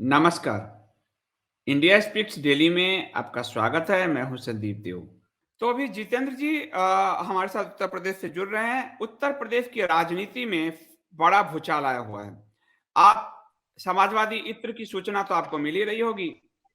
नमस्कार। India speaks daily में आपका स्वागत है। मैं हूं संदीप देव। तो अभी जितेंद्र जी हमारे साथ उत्तर प्रदेश से जुड़ रहे हैं। उत्तर प्रदेश की राजनीति में बड़ा भूचाल आया हुआ है। आप समाजवादी इत्र की सूचना तो आपको मिल ही रही होगी।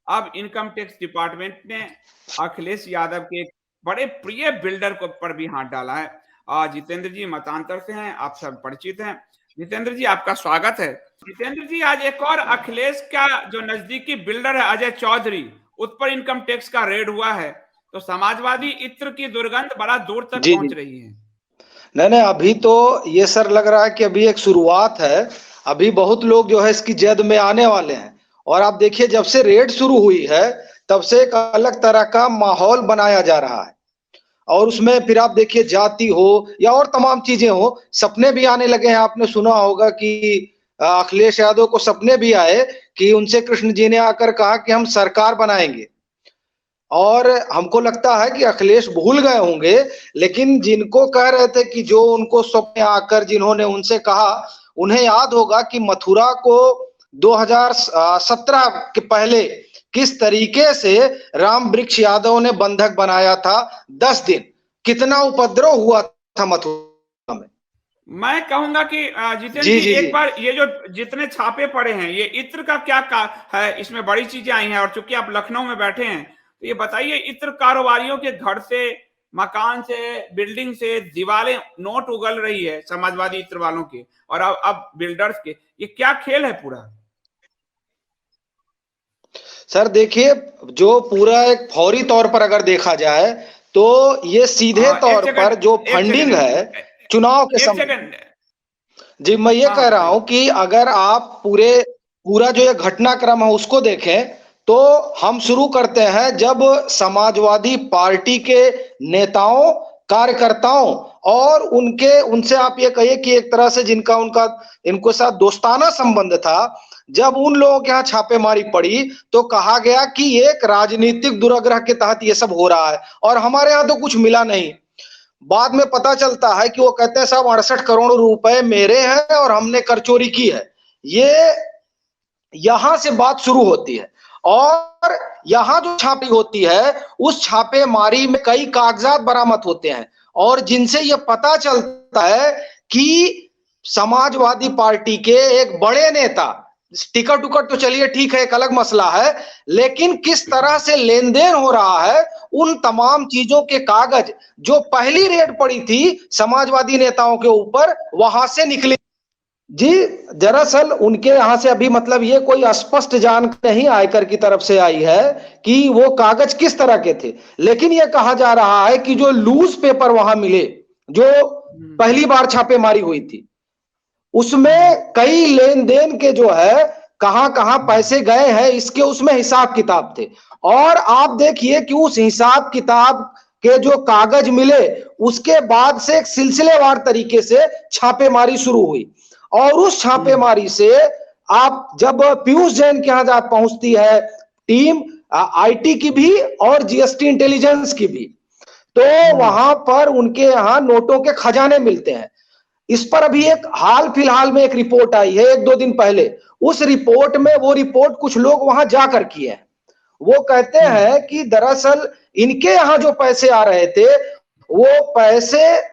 अब इनकम टैक्स डिपार्टमेंट ने अखिलेश यादव के एक बड़े प्रिय बिल्डर को पर भी हाथ डाला है। जितेंद्र जी मतांतर से हैं, आप सब परिचित हैं। जितेंद्र जी आपका स्वागत है। जितेंद्र जी, आज एक और अखिलेश का जो नजदीकी बिल्डर है अजय चौधरी, उस पर इनकम टैक्स का रेड हुआ है। तो समाजवादी इत्र की दुर्गंध बड़ा दूर तक जी, पहुंच जी। रही है। नहीं, नहीं, अभी तो ये सर लग रहा है कि अभी एक शुरुआत है। अभी बहुत लोग जो है इसकी जद में आने वाले हैं। और आप देखिए, जब से रेड शुरू हुई है तब से एक अलग तरह का माहौल बनाया जा रहा है। और उसमें फिर आप देखिए, जाति हो या और तमाम चीजें हो, सपने भी आने लगे हैं। आपने सुना होगा कि अखिलेश यादव को सपने भी आए कि उनसे कृष्ण जी ने आकर कहा कि हम सरकार बनाएंगे। और हमको लगता है कि अखिलेश भूल गए होंगे, लेकिन जिनको कह रहे थे कि जो उनको स्वप्न आकर जिन्होंने उनसे कहा, उन्हें याद होगा कि मथुरा को 2017 के पहले किस तरीके से राम वृक्ष यादव ने बंधक बनाया था। 10 दिन कितना उपद्रव हुआ था मथुरा में। मैं कहूंगा कि जितेंद्र जी, जी जी, जी। एक बार ये जो जितने छापे पड़े हैं, ये इत्र का क्या है, इसमें बड़ी चीजें आई हैं। और चूंकि आप लखनऊ में बैठे हैं, तो ये बताइए, इत्र कारोबारियों के घर से, मकान से, बिल्डिंग से दीवारें नोट उगल रही है समाजवादी इत्र वालों के, और अब बिल्डर्स के। ये क्या खेल है पूरा? सर देखिए, जो पूरा एक फौरी तौर पर अगर देखा जाए तो ये सीधे एक तौर पर जो सेकंड, एक फंडिंग है सेकंड, चुनाव के एक समय। सेकंड। जी, मैं ये हाँ हाँ, कह रहा हूं बताइए। कि अगर आप पूरा जो ये घटनाक्रम है उसको देखें तो हम शुरू करते हैं जब समाजवादी पार्टी के नेताओं, कार्यकर्ताओं और उनके उनसे आप ये कहिए कि एक तरह से जिनका उनका इनको साथ दोस्ताना संबंध था, जब उन लोगों के यहाँ छापेमारी पड़ी तो कहा गया कि एक राजनीतिक दुराग्रह के तहत ये सब हो रहा है और हमारे यहाँ तो कुछ मिला नहीं। बाद में पता चलता है कि वो कहते हैं साहब 68 करोड़ रुपए मेरे हैं और हमने कर चोरी की है। ये यहां से बात शुरू होती है। और यहां जो छापी होती है उस छापेमारी में कई कागजात बरामद होते हैं और जिनसे ये पता चलता है कि समाजवादी पार्टी के एक बड़े नेता, टिकट उकट तो चलिए ठीक है, एक अलग मसला है, लेकिन किस तरह से लेन देन हो रहा है उन तमाम चीजों के कागज जो पहली रेड पड़ी थी समाजवादी नेताओं के ऊपर, वहां से निकले। जी, दरअसल उनके यहां से अभी मतलब ये कोई स्पष्ट जानकारी नहीं आयकर की तरफ से आई है कि वो कागज किस तरह के थे, लेकिन ये कहा जा रहा है कि जो लूज पेपर वहां मिले, जो हम्म, पहली बार छापेमारी हुई थी, हम्म, उसमें कई लेन देन के जो है कहां कहां हम्म, पैसे गए हैं इसके उसमें हिसाब किताब थे। और आप देखिए कि उस हिसाब किताब के जो कागज मिले उसके बाद से एक सिलसिलेवार तरीके से छापेमारी शुरू हुई। और उस हम्म, छापेमारी से आप जब पीयूष जैन के यहां पहुंचती है टीम, आईटी की भी और जीएसटी इंटेलिजेंस की भी, तो हम्म, वहां पर उनके यहां नोटों के खजाने मिलते हैं। इस पर अभी एक हाल फिलहाल में एक रिपोर्ट आई है, 1-2 दिन पहले। उस रिपोर्ट में वो रिपोर्ट कुछ लोग वहां जाकर किए हैं। वो कहते हम्म, हैं कि दरअसल इनके यहां जो पैसे आ रहे थे वो पैसे,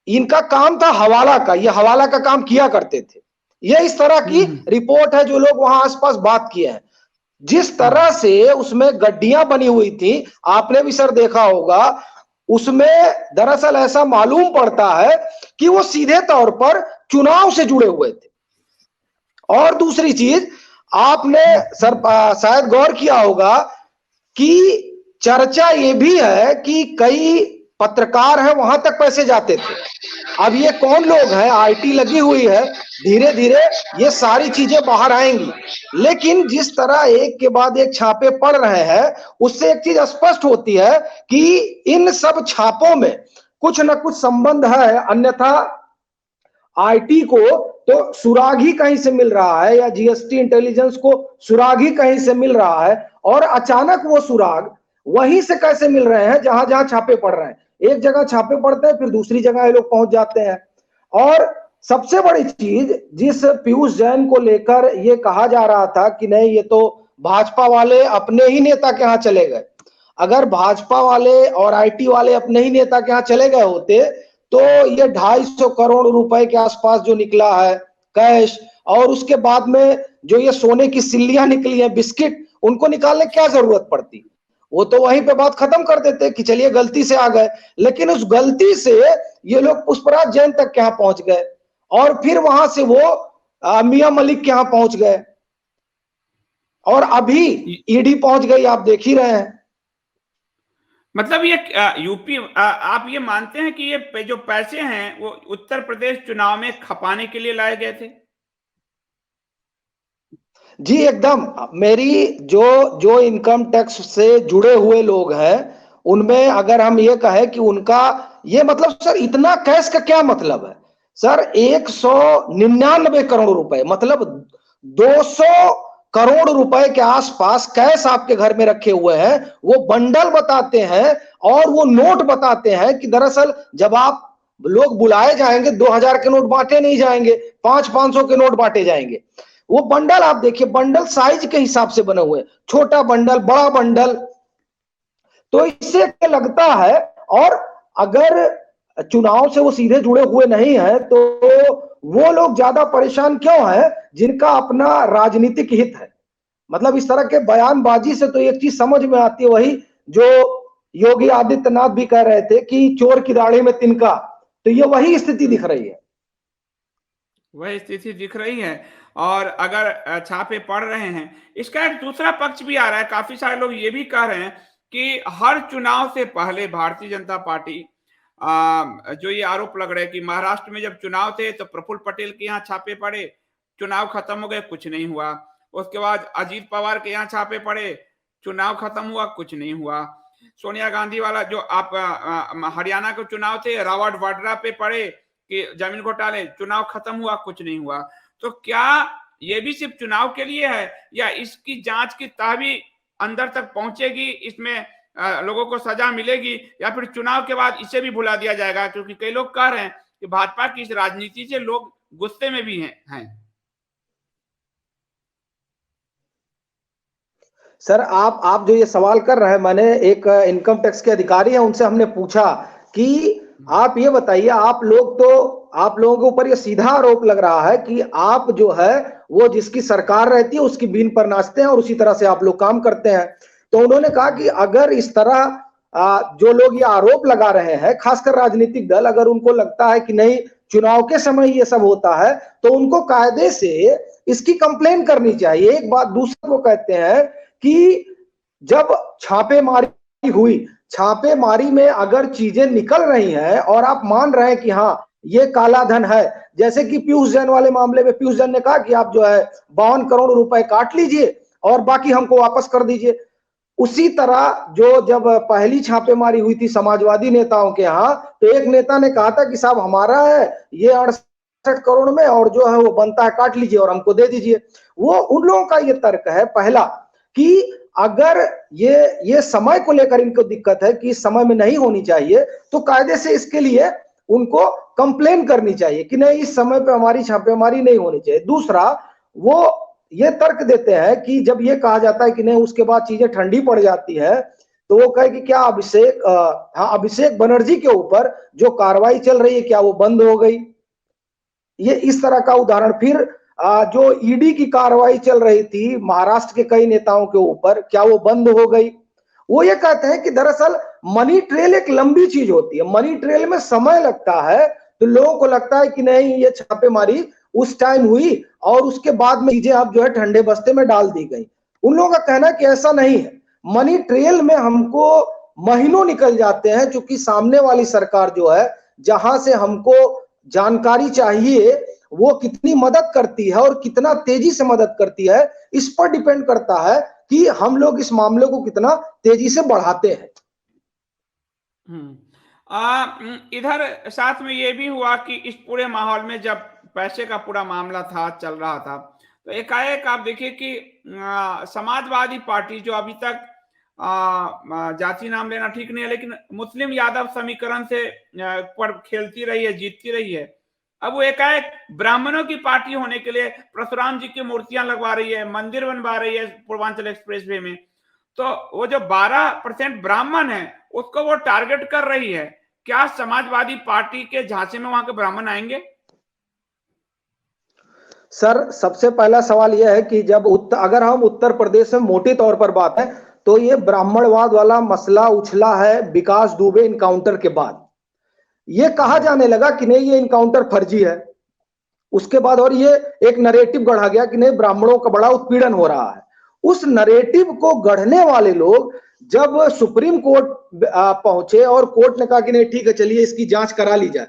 इनका काम था हवाला का, ये हवाला का काम किया करते थे। ये इस तरह की हम्म, रिपोर्ट है जो लोग वहां आसपास बात किए हैं। जिस हम्म, तरह से उसमें गड्डियां बनी हुई थी, आपने भी सर देखा होगा, उसमें दरअसल ऐसा मालूम पड़ता है कि वो सीधे तौर पर चुनाव से जुड़े हुए थे। और दूसरी चीज, आपने सर शायद गौर किया होगा कि चर्चा ये भी है कि कई पत्रकार हैं वहां तक पैसे जाते थे। अब ये कौन लोग हैं, आईटी लगी हुई है, धीरे धीरे ये सारी चीजें बाहर आएंगी। लेकिन जिस तरह एक के बाद एक छापे पड़ रहे हैं उससे एक चीज स्पष्ट होती है कि इन सब छापों में कुछ न कुछ संबंध है, अन्यथा आईटी को तो सुराग ही कहीं से मिल रहा है या जीएसटी इंटेलिजेंस को सुराग ही कहीं से मिल रहा है। और अचानक वो सुराग वहीं से कैसे मिल रहे हैं जहां जहां छापे पड़ रहे हैं। एक जगह छापे पड़ते हैं फिर दूसरी जगह ये लोग पहुंच जाते हैं। और सबसे बड़ी चीज जिस पीयूष जैन को लेकर ये कहा जा रहा था कि नहीं ये तो भाजपा वाले अपने ही नेता के यहाँ चले गए, अगर भाजपा वाले और आईटी वाले अपने ही नेता के यहाँ चले गए होते तो ये 250 करोड़ रुपए के आसपास जो निकला है कैश, और उसके बाद में जो ये सोने की सिल्लियां निकली है बिस्किट, उनको निकालने क्या जरूरत पड़ती, वो तो वहीं पे बात खत्म कर देते कि चलिए गलती से आ गए। लेकिन उस गलती से ये लोग पुष्पराज जैन तक के यहाँ पहुंच गए और फिर वहां से वो मियां मलिक के यहाँ पहुंच गए और अभी ईडी पहुंच गई, आप देख ही रहे हैं। मतलब ये यूपी, आप ये मानते हैं कि ये जो पैसे हैं वो उत्तर प्रदेश चुनाव में खपाने के लिए लाए गए थे? जी एकदम, मेरी जो जो इनकम टैक्स से जुड़े हुए लोग हैं उनमें अगर हम ये कहें कि उनका ये मतलब सर इतना कैश का क्या मतलब है सर, 199 करोड़ रुपए मतलब 200 करोड़ रुपए के आसपास कैश आपके घर में रखे हुए हैं, वो बंडल बताते हैं और वो नोट बताते हैं कि दरअसल जब आप लोग बुलाए जाएंगे 2000 के नोट बांटे नहीं जाएंगे, 500-500 के नोट बांटे जाएंगे। वो बंडल आप देखिए, बंडल साइज के हिसाब से बने हुए, छोटा बंडल बड़ा बंडल, तो इससे लगता है। और अगर चुनाव से वो सीधे जुड़े हुए नहीं है तो वो लोग ज्यादा परेशान क्यों है जिनका अपना राजनीतिक हित है। मतलब इस तरह के बयानबाजी से तो एक चीज समझ में आती है, वही जो योगी आदित्यनाथ भी कह रहे थे कि चोर की दाढ़ी में तिनका, तो ये वही स्थिति दिख रही है। वही स्थिति दिख रही है। और अगर छापे पड़ रहे हैं, इसका एक दूसरा पक्ष भी आ रहा है। काफी सारे लोग ये भी कह रहे हैं कि हर चुनाव से पहले भारतीय जनता पार्टी जो ये आरोप लग रहा है कि महाराष्ट्र में जब चुनाव थे तो प्रफुल्ल पटेल के यहाँ छापे पड़े, चुनाव खत्म हो गए, कुछ नहीं हुआ। उसके बाद अजीत पवार के यहाँ छापे पड़े, चुनाव खत्म हुआ, कुछ नहीं हुआ। सोनिया गांधी वाला जो आप हरियाणा के चुनाव थे, रॉबर्ट वाड्रा पे पड़े कि जमीन घोटाले, चुनाव खत्म हुआ, कुछ नहीं हुआ। तो क्या ये भी सिर्फ चुनाव के लिए है या इसकी जांच की तह भी अंदर तक पहुंचेगी, इसमें लोगों को सजा मिलेगी, या फिर चुनाव के बाद इसे भी भुला दिया जाएगा? क्योंकि कई लोग कह रहे हैं कि भाजपा की इस राजनीति से लोग गुस्से में भी हैं। सर आप जो ये सवाल कर रहे हैं, मैंने एक इनकम टैक्स के अधिकारी है उनसे हमने पूछा कि आप ये बताइए, आप लोगों के ऊपर ये सीधा आरोप लग रहा है कि आप जो है वो जिसकी सरकार रहती है उसकी बीन पर नाचते हैं और उसी तरह से आप लोग काम करते हैं। तो उन्होंने कहा कि अगर इस तरह जो लोग ये आरोप लगा रहे हैं, खासकर राजनीतिक दल, अगर उनको लगता है कि नहीं चुनाव के समय ये सब होता है तो उनको कायदे से इसकी कंप्लेन करनी चाहिए। एक बात, दूसरा वो कहते हैं कि जब छापेमारी हुई, छापेमारी में अगर चीजें निकल रही हैं और आप मान रहे हैं कि हाँ ये काला धन है, जैसे कि पीयूष जैन वाले मामले में पीयूष जैन ने कहा कि आप जो है 52 करोड़ रुपए काट लीजिए और बाकी हमको वापस कर दीजिए। उसी तरह जो जब पहली छापेमारी हुई थी समाजवादी नेताओं के यहाँ, तो एक नेता ने कहा था कि साहब हमारा है ये 68 करोड़ में और जो है वो बनता है काट लीजिए और हमको दे दीजिए। वो उन लोगों का ये तर्क है पहला कि अगर ये समय को लेकर इनको दिक्कत है कि समय में नहीं होनी चाहिए तो कायदे से इसके लिए उनको कंप्लेन करनी चाहिए कि नहीं इस समय पे हमारी छापेमारी नहीं होनी चाहिए। दूसरा, वो ये तर्क देते हैं कि जब ये कहा जाता है कि नहीं उसके बाद चीजें ठंडी पड़ जाती है, तो वो कहे कि क्या अभिषेक बनर्जी के ऊपर जो कार्रवाई चल रही है क्या वो बंद हो गई, ये इस तरह का उदाहरण। फिर जो ईडी की कार्रवाई चल रही थी महाराष्ट्र के कई नेताओं के ऊपर, क्या वो बंद हो गई। वो ये कहते हैं कि दरअसल मनी ट्रेल एक लंबी चीज होती है, मनी ट्रेल में समय लगता है, तो लोगों को लगता है कि नहीं ये छापेमारी उस टाइम हुई और उसके बाद में चीजें अब जो है ठंडे बस्ते में डाल दी गई। उन लोगों का कहना है कि ऐसा नहीं है, मनी ट्रेल में हमको महीनों निकल जाते हैं, क्योंकि सामने वाली सरकार जो है जहां से हमको जानकारी चाहिए वो कितनी मदद करती है और कितना तेजी से मदद करती है, इस पर डिपेंड करता है कि हम लोग इस मामले को कितना तेजी से बढ़ाते हैं। इधर साथ में ये भी हुआ कि इस पूरे माहौल में जब पैसे का पूरा मामला था, चल रहा था, तो एकाएक आप देखिए कि समाजवादी पार्टी जो अभी तक जाति नाम लेना ठीक नहीं है लेकिन मुस्लिम यादव समीकरण से पर खेलती रही है, जीतती रही है, अब वो एकाएक ब्राह्मणों की पार्टी होने के लिए परशुराम जी की मूर्तियां लगवा रही है, मंदिर बनवा रही है पूर्वांचल एक्सप्रेसवे में। तो वो जो 12% ब्राह्मण है उसको वो टारगेट कर रही है। क्या समाजवादी पार्टी के झांसे में वहां के ब्राह्मण आएंगे? सर, सबसे पहला सवाल यह है कि जब अगर हम उत्तर प्रदेश में मोटे तौर पर बात है तो ये ब्राह्मणवाद वाला मसला उछला है विकास दुबे इनकाउंटर के बाद। ये कहा जाने लगा कि नहीं, ये इनकाउंटर फर्जी है। उसके बाद और ये एक नरेटिव गढ़ा गया कि नहीं, ब्राह्मणों का बड़ा उत्पीड़न हो रहा है। उस नरेटिव को गढ़ने वाले लोग जब सुप्रीम कोर्ट पहुंचे और कोर्ट ने कहा कि नहीं ठीक है, चलिए इसकी जांच करा ली जाए,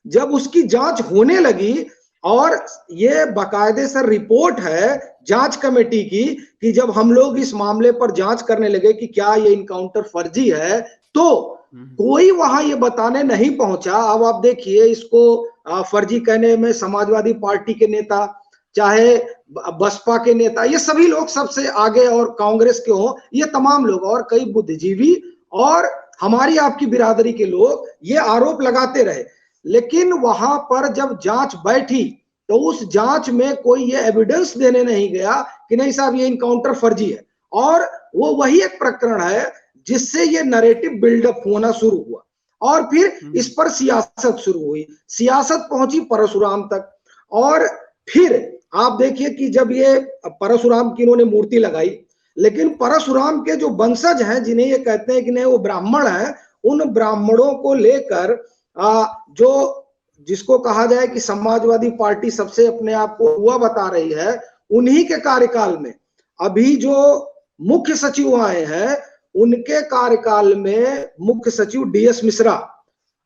जब उसकी जांच होने लगी और ये बाकायदे से रिपोर्ट है जांच कमेटी की कि जब हम लोग इस मामले पर जांच करने लगे कि क्या ये इनकाउंटर फर्जी है, तो कोई वहां ये बताने नहीं पहुंचा। अब आप देखिए, इसको फर्जी कहने में समाजवादी पार्टी के नेता, चाहे बसपा के नेता, ये सभी लोग सबसे आगे, और कांग्रेस के हो, ये तमाम लोग और कई बुद्धिजीवी और हमारी आपकी बिरादरी के लोग ये आरोप लगाते रहे। लेकिन वहां पर जब जांच बैठी तो उस जांच में कोई ये एविडेंस देने नहीं गया कि नहीं साहब ये इनकाउंटर फर्जी है। और वो वही एक प्रकरण है जिससे ये नैरेटिव बिल्डअप होना शुरू हुआ और फिर इस पर सियासत शुरू हुई, सियासत पहुंची परशुराम तक। और फिर आप देखिए कि जब ये परशुराम की इन्होंने मूर्ति लगाई, लेकिन परशुराम के जो वंशज हैं जिन्हें ये कहते हैं कि नहीं वो ब्राह्मण हैं, उन ब्राह्मणों को लेकर जो जिसको कहा जाए कि समाजवादी पार्टी सबसे अपने आप को हुआ बता रही है, उन्हीं के कार्यकाल में अभी जो मुख्य सचिव आए हैं, उनके कार्यकाल में मुख्य सचिव डीएस मिश्रा,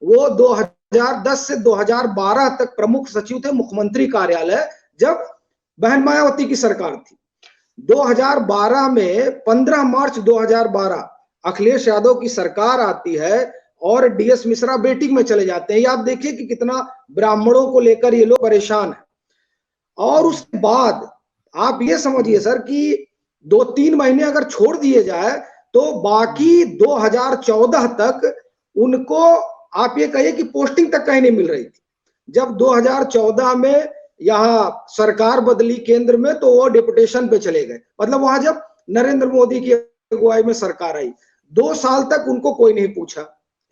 वो 2010 से 2012 तक प्रमुख सचिव थे मुख्यमंत्री कार्यालय, जब बहन मायावती की सरकार थी। 2012 में 15 मार्च 2012 अखिलेश यादव की सरकार आती है और डीएस मिश्रा बेटिंग में चले जाते हैं। ये आप देखिए कि कितना ब्राह्मणों को लेकर ये लोग परेशान हैं। और उसके बाद आप ये समझिए सर कि 2-3 महीने अगर छोड़ दिए जाए तो बाकी 2014 तक उनको आप ये कहिए कि पोस्टिंग तक कहीं नहीं मिल रही थी। जब 2014 में यहाँ सरकार बदली केंद्र में तो वो डिप्यूटेशन पे चले गए, मतलब वहां जब नरेंद्र मोदी की अगुवाई में सरकार आई, 2 साल तक उनको कोई नहीं पूछा।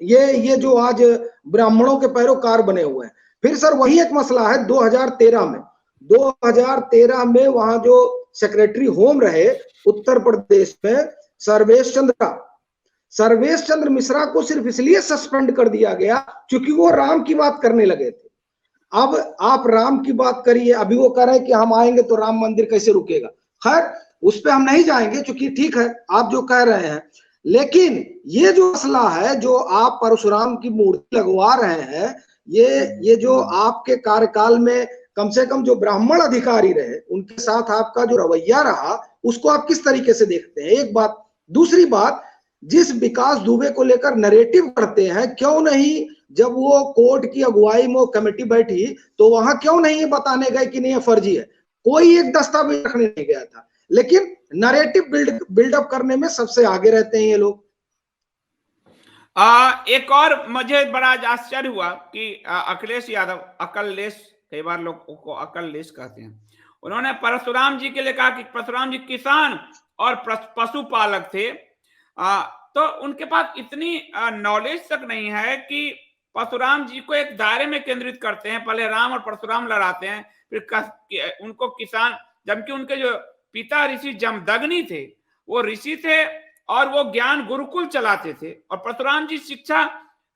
ये जो आज ब्राह्मणों के पैरोकार बने हुए हैं। फिर सर वही एक मसला है 2013 में वहां जो सेक्रेटरी होम रहे उत्तर प्रदेश में सर्वेश चंद्र मिश्रा को सिर्फ इसलिए सस्पेंड कर दिया गया क्योंकि वो राम की बात करने लगे थे। अब आप राम की बात करिए, अभी वो कह रहे हैं कि हम आएंगे तो राम मंदिर कैसे रुकेगा। खैर उस पर हम नहीं जाएंगे क्योंकि ठीक है आप जो कह रहे हैं, लेकिन ये जो मसला है जो आप परशुराम की मूर्ति लगवा रहे हैं, ये जो आपके कार्यकाल में कम से कम जो ब्राह्मण अधिकारी रहे उनके साथ आपका जो रवैया रहा, उसको आप किस तरीके से देखते हैं? एक बात। दूसरी बात, जिस विकास दुबे को लेकर नैरेटिव करते हैं, क्यों नहीं जब वो कोर्ट की अगुवाई में कमेटी बैठी तो वहां क्यों नहीं बताने गए कि नहीं ये फर्जी है? कोई एक दस्तावेज रखने नहीं गया था, लेकिन नैरेटिव बिल्डअप करने में सबसे आगे रहते हैं ये लोग। एक और मुझे बड़ा आश्चर्य हुआ कि अखिलेश यादव, अकललेश, कई बार लोग को अकललेश कहते हैं, उन्होंने परशुराम जी के लिए कहा कि परशुराम जी किसान और पशुपालक थे। तो उनके पास इतनी नॉलेज तक नहीं है कि परशुराम जी को एक दायरे में केंद्रित करते हैं, पहले राम और परशुराम लड़ाते हैं, फिर उनको किसान, जबकि उनके जो पिता ऋषि जमदग्नि थे वो ऋषि थे और वो ज्ञान गुरुकुल चलाते थे। और परशुराम जी शिक्षा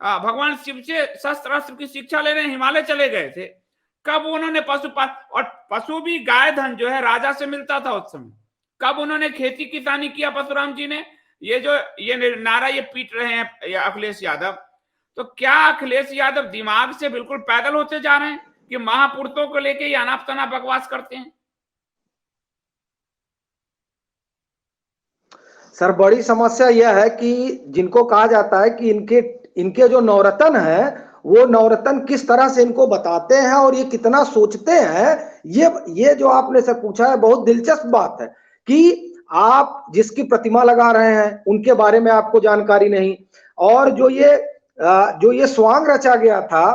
भगवान शिव से शस्त्र अस्त्र की शिक्षा लेने हिमालय चले गए थे। कब उन्होंने पशुपाल, और पशु भी गाय धन जो है राजा से मिलता था उस समय, कब उन्होंने खेती किसानी किया परशुराम जी ने? ये नारा ये पीट रहे हैं अखिलेश यादव, तो क्या अखिलेश यादव दिमाग से बिल्कुल पैदल होते जा रहे हैं कि महापुरुषों को लेके ये अनाप शनाप बकवास करते हैं? सर बड़ी समस्या यह है कि जिनको कहा जाता है कि इनके जो नवरत्न है वो नवरत्न किस तरह से इनको बताते हैं और ये कितना सोचते हैं, ये जो आपने से पूछा है बहुत दिलचस्प बात है कि आप जिसकी प्रतिमा लगा रहे हैं उनके बारे में आपको जानकारी नहीं, और जो ये स्वांग रचा गया था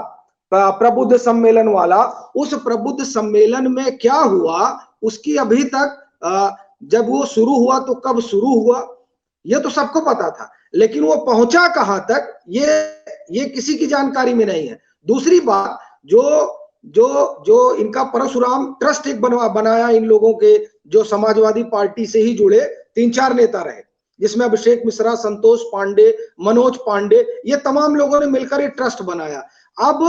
प्रबुद्ध सम्मेलन वाला, उस प्रबुद्ध सम्मेलन में क्या हुआ उसकी अभी तक जब वो शुरू हुआ तो कब शुरू हुआ ये तो सबको पता था, लेकिन वो पहुंचा कहां तक ये किसी की जानकारी में नहीं है। दूसरी बात, जो इनका परशुराम ट्रस्ट एक बनाया इन लोगों के, जो समाजवादी पार्टी से ही जुड़े 3-4 नेता रहे, जिसमें अभिषेक मिश्रा, संतोष पांडे, मनोज पांडे, ये तमाम लोगों ने मिलकर ये ट्रस्ट बनाया। अब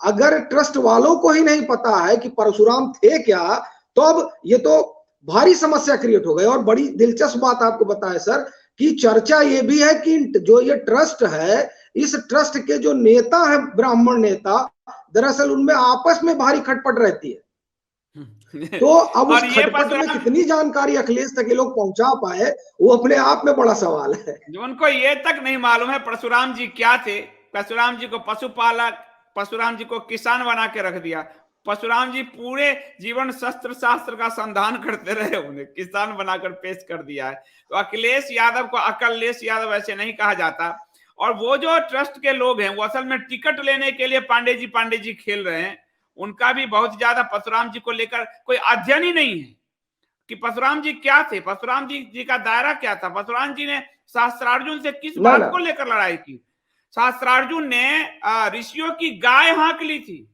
अगर ट्रस्ट वालों को ही नहीं पता है कि परशुराम थे क्या, तो अब ये तो भारी समस्या क्रिएट हो गई। और बड़ी दिलचस्प बात आपको बताएं सर कि चर्चा ये भी है कि जो ये ट्रस्ट है, इस ट्रस्ट के जो नेता है, ब्राह्मण नेता, दरअसल उनमें आपस में भारी खटपट रहती है। तो अब उस खटपट में कितनी जानकारी अखिलेश तक ये लोग पहुंचा पाए, वो अपने आप में बड़ा सवाल है। जो उनको ये तक नहीं मालूम है परशुराम जी क्या थे। परशुराम जी को पशुपालक, परशुराम जी को किसान बना के रख दिया। परशुराम जी पूरे जीवन शस्त्र शास्त्र का संधान करते रहे, उन्हें किसान बनाकर पेश कर दिया है। तो अखिलेश यादव को अकलेश यादव ऐसे नहीं कहा जाता। और वो जो ट्रस्ट के लोग हैं, वो असल में टिकट लेने के लिए पांडे जी खेल रहे हैं। उनका भी बहुत ज्यादा परशुराम जी को लेकर कोई अध्ययन ही नहीं है कि परशुराम जी क्या थे, परशुराम जी का दायरा क्या था। परशुराम जी ने सहस्त्रार्जुन से किस बात को लेकर लड़ाई की? सहस्त्रार्जुन ने ऋषियों की गाय हाँक ली थी,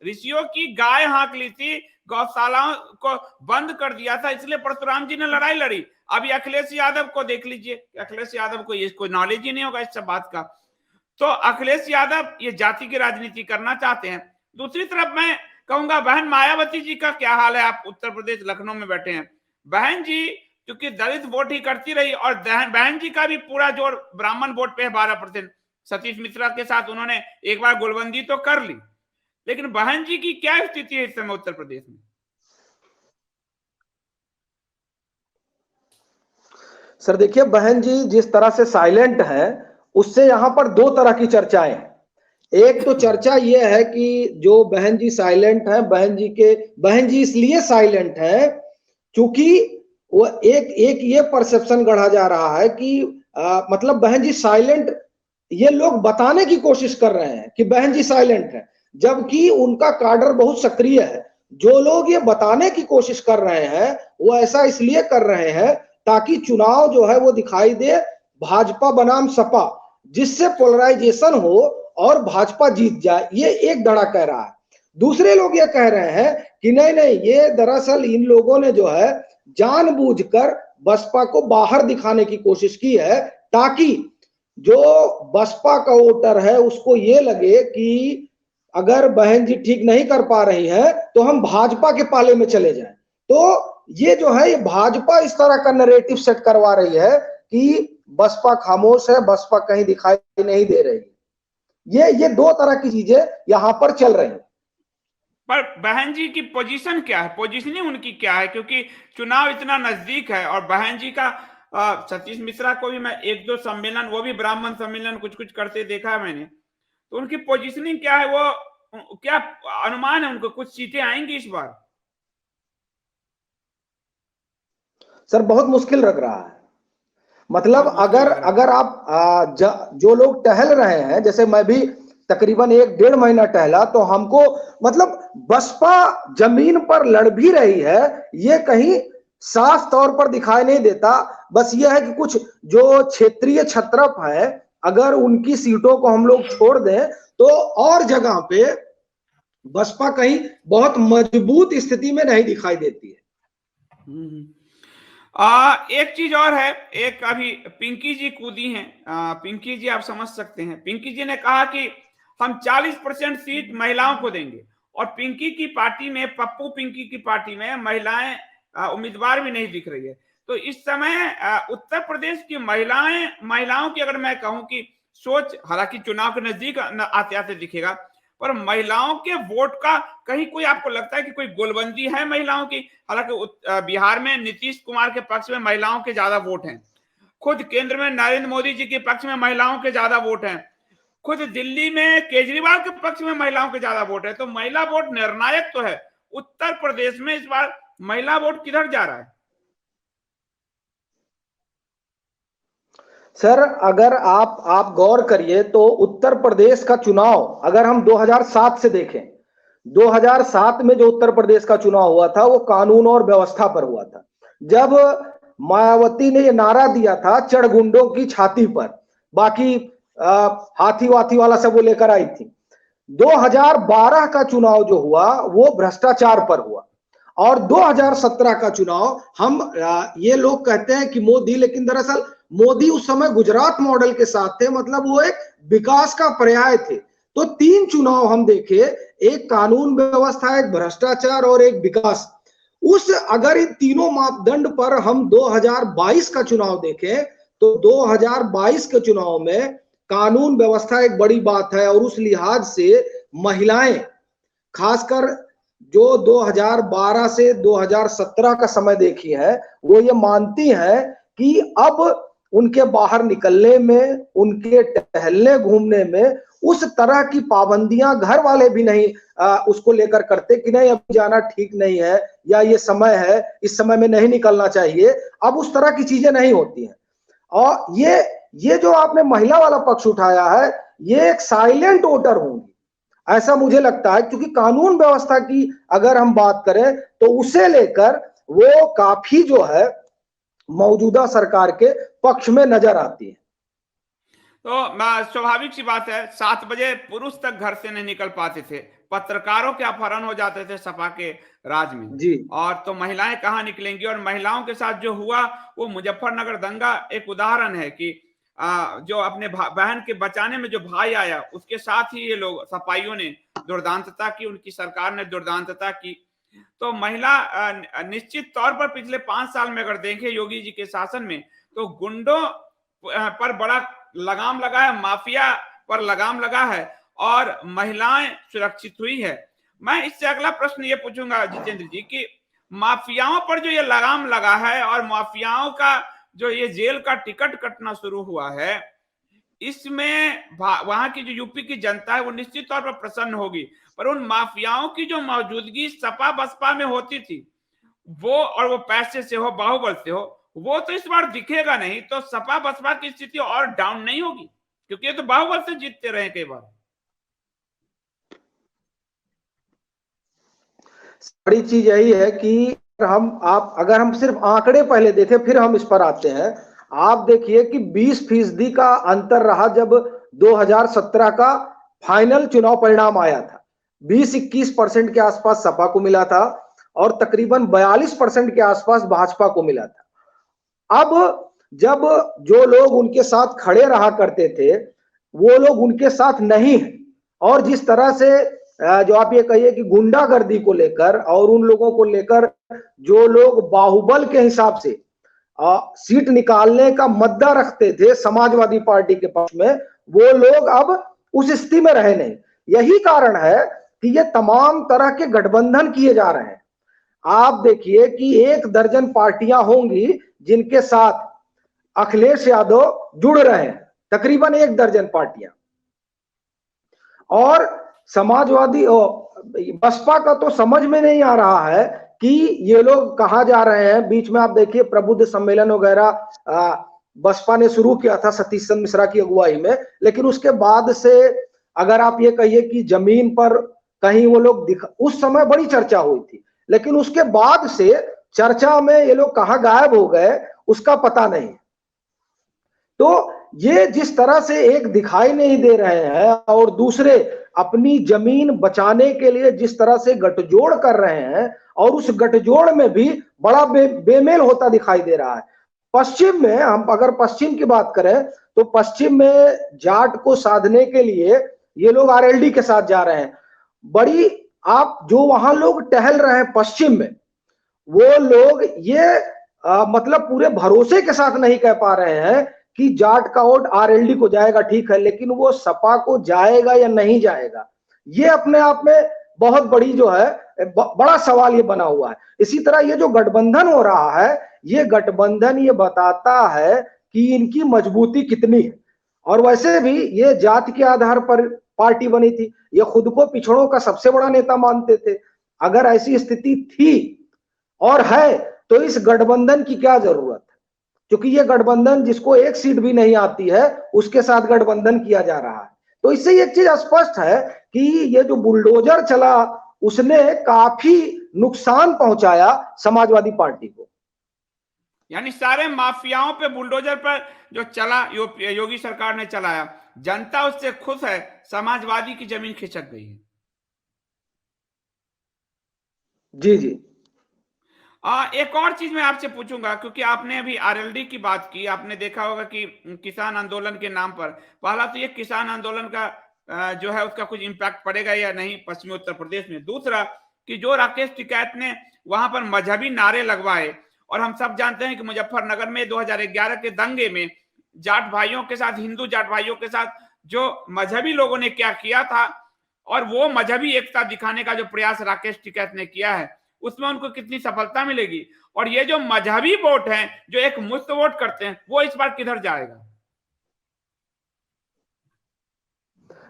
ऋषियों की गाय हाँक ली थी, गौशालाओं को बंद कर दिया था, इसलिए परशुराम जी ने लड़ाई लड़ी। अभी अखिलेश यादव को देख लीजिए, अखिलेश यादव को ये कोई नॉलेज ही नहीं होगा इस सब बात का। तो अखिलेश यादव ये जाति की राजनीति करना चाहते हैं। दूसरी तरफ मैं कहूंगा बहन मायावती जी का क्या हाल है। आप उत्तर प्रदेश लखनऊ में बैठे हैं, बहन जी क्योंकि दलित वोट ही करती रही, और बहन जी का भी पूरा जोर ब्राह्मण वोट पे है 12%। सतीश मिश्रा के साथ उन्होंने एक बार गोलबंदी तो कर ली, लेकिन बहन जी की क्या स्थिति है इस समय उत्तर प्रदेश में? सर देखिए, बहन जी जिस तरह से साइलेंट है, उससे यहां पर दो तरह की चर्चाएं हैं। एक तो चर्चा यह है कि जो बहन जी साइलेंट है, बहन जी इसलिए साइलेंट है क्योंकि वो एक ये परसेप्शन गढ़ा जा रहा है कि मतलब बहन जी साइलेंट, ये लोग बताने की कोशिश कर रहे हैं कि बहन जी साइलेंट है, जबकि उनका काडर बहुत सक्रिय है। जो लोग ये बताने की कोशिश कर रहे हैं वो ऐसा इसलिए कर रहे हैं ताकि चुनाव जो है वो दिखाई दे भाजपा बनाम सपा, जिससे पोलराइजेशन हो और भाजपा जीत जाए, ये एक धड़ा कह रहा है। दूसरे लोग ये कह रहे हैं कि नहीं नहीं, ये दरअसल इन लोगों ने जो है जानबूझकर बसपा को बाहर दिखाने की कोशिश की है, ताकि जो बसपा का वोटर है उसको ये लगे कि अगर बहन जी ठीक नहीं कर पा रही है तो हम भाजपा के पाले में चले जाएं। तो ये जो है, ये भाजपा इस तरह का नैरेटिव सेट करवा रही है कि बसपा खामोश है, बसपा कहीं दिखाई नहीं दे रही। ये दो तरह की चीजें यहां पर चल रही हैं। पर बहन जी की पोजीशन क्या है, पोजीशनिंग उनकी क्या है? क्योंकि चुनाव इतना नजदीक है, और बहन जी का सतीश मिश्रा को भी मैं 1-2 सम्मेलन, वो भी ब्राह्मण सम्मेलन कुछ करते देखा है मैंने, तो उनकी पोजीशनिंग क्या है? वो क्या अनुमान है उनको, कुछ सीटें आएंगी इस बार? सर बहुत मुश्किल लग रहा है। मतलब अगर आप जो लोग टहल रहे हैं, जैसे मैं भी तकरीबन 1-1.5 महीना टहला, तो हमको मतलब बसपा जमीन पर लड़ भी रही है, ये कहीं साफ तौर पर दिखाई नहीं देता। बस ये है कि कुछ जो क्षेत्रीय छत्रप है, अगर उनकी सीटों को हम लोग छोड़ दें तो और जगह पे बसपा कहीं बहुत मजबूत स्थिति में नहीं दिखाई देती है। एक चीज और है, एक अभी पिंकी जी कूदी हैं। पिंकी जी आप समझ सकते हैं, पिंकी जी ने कहा कि हम 40% सीट महिलाओं को देंगे, और पिंकी की पार्टी में, पप्पू पिंकी की पार्टी में महिलाएं उम्मीदवार भी नहीं दिख रही है। तो इस समय उत्तर प्रदेश की महिलाओं की अगर मैं कहूं कि सोच, हालांकि चुनाव के नजदीक आते आते दिखेगा, पर महिलाओं के वोट का कहीं कोई आपको लगता है कि कोई गोलबंदी है महिलाओं की? हालांकि बिहार में नीतीश कुमार के पक्ष में महिलाओं के ज्यादा वोट हैं, खुद केंद्र में नरेंद्र मोदी जी के पक्ष में महिलाओं के ज्यादा वोट हैं, खुद दिल्ली में केजरीवाल के पक्ष में महिलाओं के ज्यादा वोट है। तो महिला वोट निर्णायक तो है। उत्तर प्रदेश में इस बार महिला वोट किधर जा रहा है? सर, अगर आप गौर करिए तो उत्तर प्रदेश का चुनाव अगर हम 2007 से देखें, 2007 में जो उत्तर प्रदेश का चुनाव हुआ था वो कानून और व्यवस्था पर हुआ था। जब मायावती ने ये नारा दिया था चढ़ गुंडों की छाती पर, बाकी हाथी वाथी वाला सब वो लेकर आई थी। 2012 का चुनाव जो हुआ वो भ्रष्टाचार पर हुआ, और 2017 का चुनाव हम ये लोग कहते हैं कि मोदी, लेकिन दरअसल मोदी उस समय गुजरात मॉडल के साथ थे, मतलब वो एक विकास का पर्याय थे। तो 3 चुनाव हम देखे, एक कानून व्यवस्था, एक भ्रष्टाचार और एक विकास। अगर इन तीनों मापदंड पर हम 2022 का चुनाव देखें तो 2022 के चुनाव में कानून व्यवस्था एक बड़ी बात है, और उस लिहाज से महिलाएं खासकर जो 2012 से 2017 का समय देखी है वो ये मानती है कि अब उनके बाहर निकलने में, उनके टहलने घूमने में उस तरह की पाबंदियां घर वाले भी नहीं उसको लेकर करते कि नहीं अभी जाना ठीक नहीं है, या ये समय है, इस समय में नहीं निकलना चाहिए। अब उस तरह की चीजें नहीं होती हैं। और ये जो आपने महिला वाला पक्ष उठाया है, ये एक साइलेंट वोटर होंगी, ऐसा मुझे लगता है, क्योंकि कानून व्यवस्था की अगर हम बात करें तो उसे लेकर वो काफी जो है मौजूदा सरकार के पक्ष में नजर आती है। तो स्वाभाविक सी बात है, 7 बजे पुरुष तक घर से नहीं निकल पाते थे, पत्रकारों के अपहरण हो जाते थे सपा के राज में, जी और तो महिलाएं कहाँ निकलेंगी। और महिलाओं के साथ जो हुआ वो मुजफ्फरनगर दंगा एक उदाहरण है कि जो अपने बहन के बचाने में जो भाई आया उसके साथ ही ये लोग सपाइयों ने दुर्दांतता की, उनकी सरकार ने दुर्दांतता की। तो महिला निश्चित तौर पर पिछले 5 साल में अगर देखें योगी जी के शासन में, तो गुंडों पर बड़ा लगाम लगा है, माफिया पर लगाम लगा है, और महिलाएं सुरक्षित हुई है। मैं इससे अगला प्रश्न ये पूछूंगा जितेंद्र जी कि माफियाओं पर जो ये लगाम लगा है और माफियाओं का जो ये जेल का टिकट कटना शुरू हुआ है, इसमें वहां की जो यूपी की जनता है वो निश्चित तौर पर प्रसन्न होगी, पर उन माफियाओं की जो मौजूदगी सपा बसपा में होती थी वो, और वो पैसे से हो, बाहुबल से हो, वो तो इस बार दिखेगा नहीं। तो सपा बसपा की स्थिति और डाउन नहीं होगी, क्योंकि ये तो बाहुबल से जीतते रहे कई बार। बड़ी चीज यही है कि अगर हम सिर्फ आंकड़े पहले देखें फिर हम इस पर आते हैं। आप देखिए कि 20% का अंतर रहा जब 2017 का फाइनल चुनाव परिणाम आया था। 20-21% के आसपास सपा को मिला था और तकरीबन 42% के आसपास भाजपा को मिला था। अब जब जो लोग उनके साथ खड़े रहा करते थे वो लोग उनके साथ नहीं है, और जिस तरह से जो आप ये कहिए कि गुंडागर्दी को लेकर और उन लोगों को लेकर जो लोग बाहुबल के हिसाब से सीट निकालने का मद्दा रखते थे समाजवादी पार्टी के पक्ष में, वो लोग अब उस स्थिति में रहे नहीं। यही कारण है कि ये तमाम तरह के गठबंधन किए जा रहे हैं। आप देखिए कि 1 दर्जन पार्टियां होंगी जिनके साथ अखिलेश यादव जुड़ रहे हैं, तकरीबन 1 दर्जन पार्टियां, और समाजवादी बसपा का तो समझ में नहीं आ रहा है कि ये लोग कहां जा रहे हैं। बीच में आप देखिए प्रबुद्ध सम्मेलन वगैरह बसपा ने शुरू किया था सतीश चंद्र मिश्रा की अगुवाई में, लेकिन उसके बाद से अगर आप ये कहिए कि जमीन पर कहीं वो लोग उस समय बड़ी चर्चा हुई थी, लेकिन उसके बाद से चर्चा में ये लोग कहां गायब हो गए उसका पता नहीं। तो ये जिस तरह से एक दिखाई नहीं दे रहे हैं और दूसरे अपनी जमीन बचाने के लिए जिस तरह से गठजोड़ कर रहे हैं, और उस गठजोड़ में भी बड़ा बेमेल होता दिखाई दे रहा है। पश्चिम में हम अगर पश्चिम की बात करें तो पश्चिम में जाट को साधने के लिए ये लोग आरएलडी के साथ जा रहे हैं। बड़ी आप जो वहां लोग टहल रहे हैं पश्चिम में, वो लोग ये मतलब पूरे भरोसे के साथ नहीं कह पा रहे हैं कि जाट का वोट आरएलडी को जाएगा, ठीक है, लेकिन वो सपा को जाएगा या नहीं जाएगा, ये अपने आप में बहुत बड़ी जो है बड़ा सवाल ये बना हुआ है। इसी तरह ये जो गठबंधन हो रहा है, ये गठबंधन ये बताता है कि इनकी मजबूती कितनी है। और वैसे भी ये जाति के आधार पर पार्टी बनी थी, ये खुद को पिछड़ों का सबसे बड़ा नेता मानते थे। अगर ऐसी स्थिति थी और है तो इस गठबंधन की क्या जरूरत है? क्योंकि ये गठबंधन जिसको एक सीट भी नहीं आती है उसके साथ गठबंधन किया जा रहा है। तो इससे एक चीज स्पष्ट है कि ये जो बुलडोजर चला उसने काफी नुकसान पहुंचाया समाजवादी पार्टी को। यानी सारे माफियाओं पे बुलडोजर पर जो चला योगी सरकार ने चलाया, जनता उससे खुश है, समाजवादी की जमीन खिसक गई है। जी जी। एक और चीज मैं आपसे पूछूंगा, क्योंकि आपने अभी आरएलडी की बात की, आपने देखा होगा कि किसान आंदोलन के नाम पर, पहला तो ये किसान आंदोलन का जो है उसका कुछ इम्पैक्ट पड़ेगा या नहीं पश्चिमी उत्तर प्रदेश में। दूसरा कि जो राकेश टिकैत ने वहां पर मजहबी नारे लगवाए, और हम सब जानते हैं कि मुजफ्फरनगर में 2011 के दंगे में जाट भाइयों के साथ, हिंदू जाट भाइयों के साथ जो मजहबी लोगों ने क्या किया था, और वो मजहबी एकता दिखाने का जो प्रयास राकेश टिकैत ने किया है, उसमें उनको कितनी सफलता मिलेगी। और ये जो मजहबी वोट हैं, जो एक मुफ्त वोट करते हैं, वो इस बार किधर जाएगा?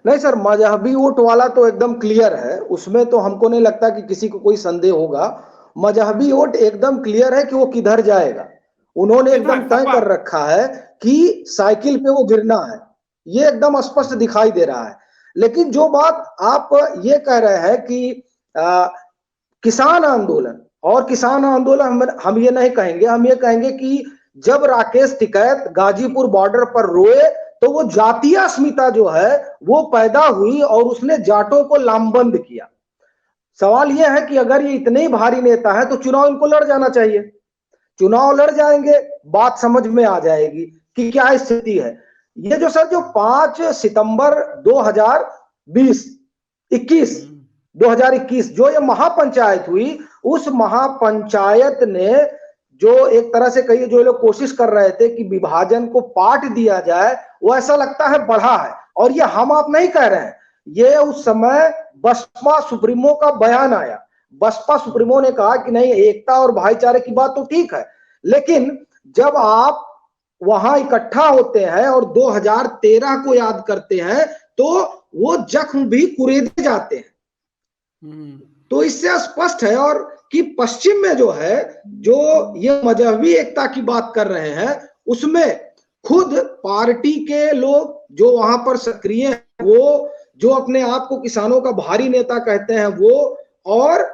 नहीं सर, मजहबी वोट वाला तो एकदम क्लियर है, उसमें तो हमको नहीं लगता कि किसी को कोई संदेह होगा। मजहबी वोट एकदम क्लियर है कि वो किधर जाएगा। उन्होंने एकदम तय कर रखा है कि साइकिल पे वो गिरना है, ये एकदम स्पष्ट दिखाई दे रहा है। लेकिन जो बात आप ये कह रहे हैं कि किसान आंदोलन, और किसान आंदोलन हम ये नहीं कहेंगे, हम ये कहेंगे कि जब राकेश टिकैत गाजीपुर बॉर्डर पर रोए तो वो जातीय अस्मिता जो है वो पैदा हुई और उसने जाटों को लामबंद किया। सवाल यह है कि अगर ये इतने ही भारी नेता है तो चुनाव इनको लड़ जाना चाहिए। चुनाव लड़ जाएंगे, बात समझ में आ जाएगी कि क्या स्थिति है। ये जो सर जो 5 सितंबर 2021 जो ये महापंचायत हुई, उस महापंचायत ने जो एक तरह से कहिए, जो लोग कोशिश कर रहे थे कि विभाजन को पाट दिया जाए, वो ऐसा लगता है बढ़ा है। और ये हम आप नहीं कह रहे हैं, ये उस समय बसपा सुप्रीमो का बयान आया। बसपा सुप्रीमो ने कहा कि नहीं, एकता और भाईचारे की बात तो ठीक है, लेकिन जब आप वहां इकट्ठा होते हैं और 2013 को याद करते हैं तो वो जख्म भी कुरेदे जाते हैं। तो इससे स्पष्ट है और कि पश्चिम में जो है, जो ये मजहबी एकता की बात कर रहे हैं, उसमें खुद पार्टी के लोग जो वहां पर सक्रिय हैं, वो जो अपने आप को किसानों का भारी नेता कहते हैं वो, और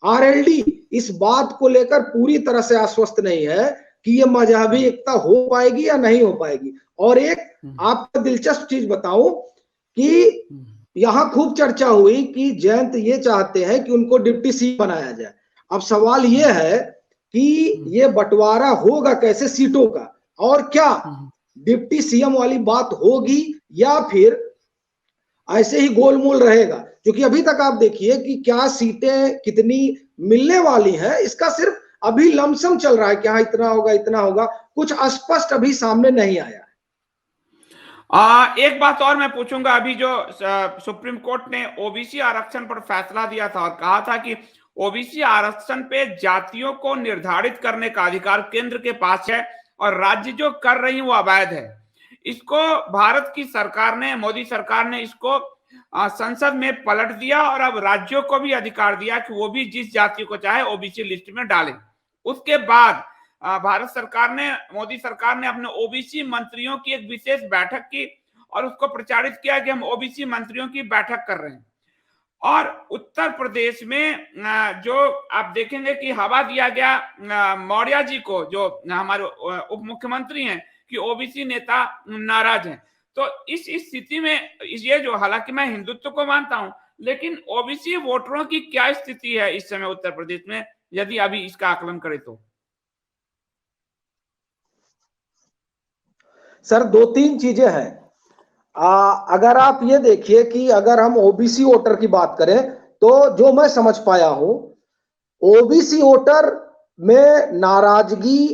आरएलडी इस बात को लेकर पूरी तरह से आश्वस्त नहीं है कि ये मजहबी एकता हो पाएगी या नहीं हो पाएगी। और एक आपको दिलचस्प चीज बताऊं कि यहां खूब चर्चा हुई कि जयंत ये चाहते हैं कि उनको डिप्टी सीएम बनाया जाए। अब सवाल ये है कि ये बंटवारा होगा कैसे सीटों का, और क्या डिप्टी सीएम वाली बात होगी या फिर ऐसे ही गोलमोल रहेगा। क्योंकि अभी तक आप देखिए कि क्या सीटें कितनी मिलने वाली हैं, इसका सिर्फ अभी लमसम चल रहा है कि हाँ इतना होगा इतना होगा, कुछ स्पष्ट अभी सामने नहीं आया है। एक बात और मैं पूछूंगा, अभी जो सुप्रीम कोर्ट ने ओबीसी आरक्षण पर फैसला दिया था और कहा था कि ओबीसी आरक्षण पे जातियों को निर्धारित करने का अधिकार केंद्र के पास है और राज्य जो कर रही वो अवैध है। इसको भारत की सरकार ने, मोदी सरकार ने इसको संसद में पलट दिया और अब राज्यों को भी अधिकार दिया कि वो भी जिस जाति को चाहे ओबीसी लिस्ट में डालें। उसके बाद भारत सरकार ने, मोदी सरकार ने अपने ओबीसी मंत्रियों की एक विशेष बैठक की और उसको प्रचारित किया कि हम ओबीसी मंत्रियों की बैठक कर रहे हैं। और उत्तर प्रदेश में जो आप देखेंगे कि हवा दिया गया मौर्य जी को, जो हमारे उप मुख्यमंत्री हैं, कि ओबीसी नेता नाराज हैं। तो इस स्थिति में ये जो, हालांकि मैं हिंदुत्व को मानता हूं, लेकिन ओबीसी वोटरों की क्या स्थिति है इस समय उत्तर प्रदेश में, यदि अभी इसका आकलन करें तो? सर 2-3 चीजें हैं। अगर आप ये देखिए कि अगर हम ओबीसी वोटर की बात करें तो जो मैं समझ पाया हूं, ओबीसी वोटर में नाराजगी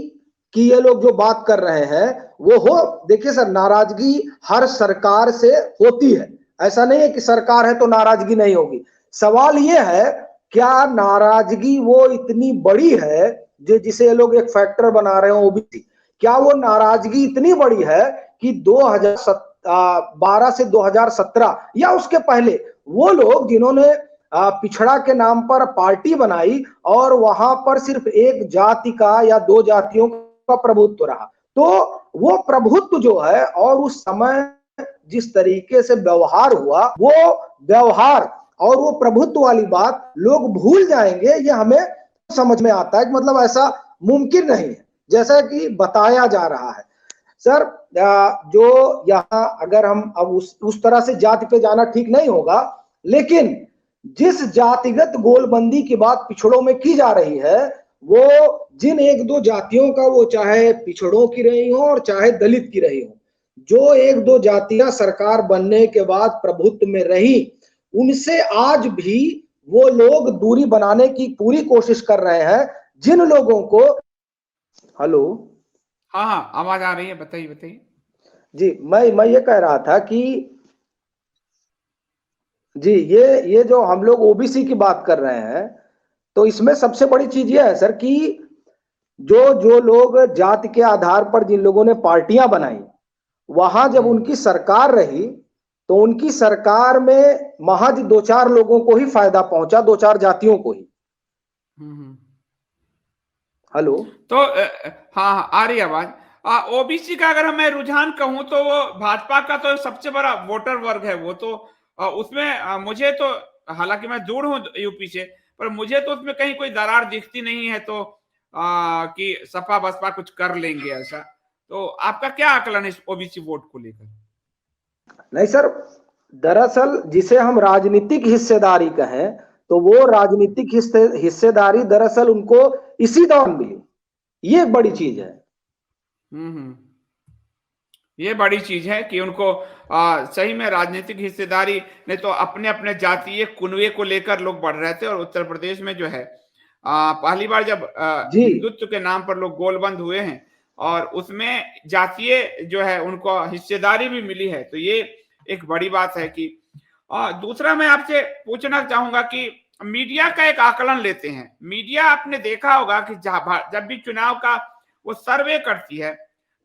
की ये लोग जो बात कर रहे हैं वो हो, देखिए सर, नाराजगी हर सरकार से होती है, ऐसा नहीं है कि सरकार है तो नाराजगी नहीं होगी। सवाल ये है क्या नाराजगी वो इतनी बड़ी है जो जिसे ये लोग एक फैक्टर बना रहे हैं ओबीसी, क्या वो नाराजगी इतनी बड़ी है कि 2012 से 2017 या उसके पहले वो लोग जिन्होंने पिछड़ा के नाम पर पार्टी बनाई और वहां पर सिर्फ एक जाति का या 2 जातियों का प्रभुत्व रहा, तो वो प्रभुत्व जो है और उस समय जिस तरीके से व्यवहार हुआ, वो व्यवहार और वो प्रभुत्व वाली बात लोग भूल जाएंगे, ये हमें समझ में आता है कि मतलब ऐसा मुमकिन नहीं है जैसा कि बताया जा रहा है। सर, जो यहाँ अगर हम अब उस तरह से जाति पे जाना ठीक नहीं होगा, लेकिन जिस जातिगत गोलबंदी की बात पिछड़ों में की जा रही है, वो जिन एक दो जातियों का, वो चाहे पिछड़ों की रही हो और चाहे दलित की रही हो, जो एक दो जातियां सरकार बनने के बाद प्रभुत्व में रही, उनसे आज भी वो लोग दूरी बनाने की पूरी कोशिश कर रहे हैं। जिन लोगों को, हेलो, हाँ हाँ, आवाज आ रही है, बताइए बताइए। जी, मैं ये कह रहा था कि जी, ये जो हम लोग ओबीसी की बात कर रहे हैं, तो इसमें सबसे बड़ी चीज ये है सर कि जो जो लोग जाति के आधार पर जिन लोगों ने पार्टियां बनाई, वहां जब उनकी सरकार रही, तो उनकी सरकार में महज दो चार लोगों को ही फायदा पहुंचा, दो चार जातियों को ही। हम्म। हेलो, तो हाँ हाँ, आ रही है आवाज। ओबीसी का अगर मैं रुझान कहूं तो वो भाजपा का तो सबसे बड़ा वोटर वर्ग है। वो तो उसमें मुझे तो, हालांकि मैं दूर हूं यूपी से, पर मुझे तो उसमें कहीं कोई दरार दिखती नहीं है तो कि सपा बसपा कुछ कर लेंगे ऐसा। तो आपका क्या आकलन है इस ओबीसी वोट को लेकर? नहीं सर, दरअसल जिसे हम राजनीतिक हिस्सेदारी कहें, तो वो राजनीतिक हिस्सेदारी दरअसल उनको इसी दौरान मिली। ये एक बड़ी चीज है। हम्म। ये बड़ी चीज है कि उनको सही में राजनीतिक हिस्सेदारी, नहीं तो अपने अपने जातीय कुनवे को लेकर लोग बढ़ रहे थे। और उत्तर प्रदेश में जो है पहली बार जब जी, हिंदुत्व के नाम पर लोग गोलबंद हुए हैं और उसमें जातीय जो है उनको हिस्सेदारी भी मिली है, तो ये एक बड़ी बात है। कि दूसरा मैं आपसे पूछना चाहूंगा कि मीडिया का एक आकलन लेते हैं। मीडिया आपने देखा होगा कि जब भी चुनाव का वो सर्वे करती है,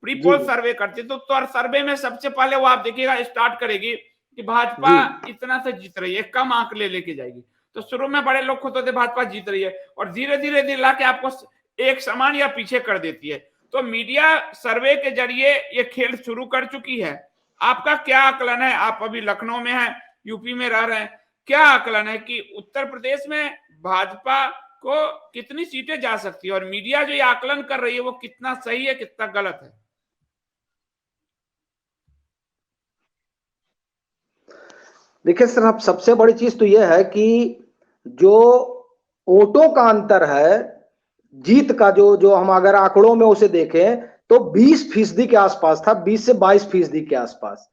प्री जी, पोल सर्वे करती है, तो सर्वे में सबसे पहले वो आप देखिएगा स्टार्ट करेगी कि भाजपा जी, इतना से जीत रही है, कम आंकड़े लेके जाएगी। तो शुरू में बड़े लोग खुद होते भाजपा जीत रही है, और धीरे धीरे धीरे लाके आपको एक समान या पीछे कर देती है। तो मीडिया सर्वे के जरिए ये खेल शुरू कर चुकी है। आपका क्या आकलन है? आप अभी लखनऊ में हैं, यूपी में रह रहे हैं, क्या आकलन है कि उत्तर प्रदेश में भाजपा को कितनी सीटें जा सकती है, और मीडिया जो ये आकलन कर रही है वो कितना सही है, कितना गलत है? देखिए सर, अब सबसे बड़ी चीज तो यह है कि जो वोटों का अंतर है, जीत का जो जो हम अगर आंकड़ों में उसे देखें, तो 20% के आसपास था, 20 से 22% के आसपास।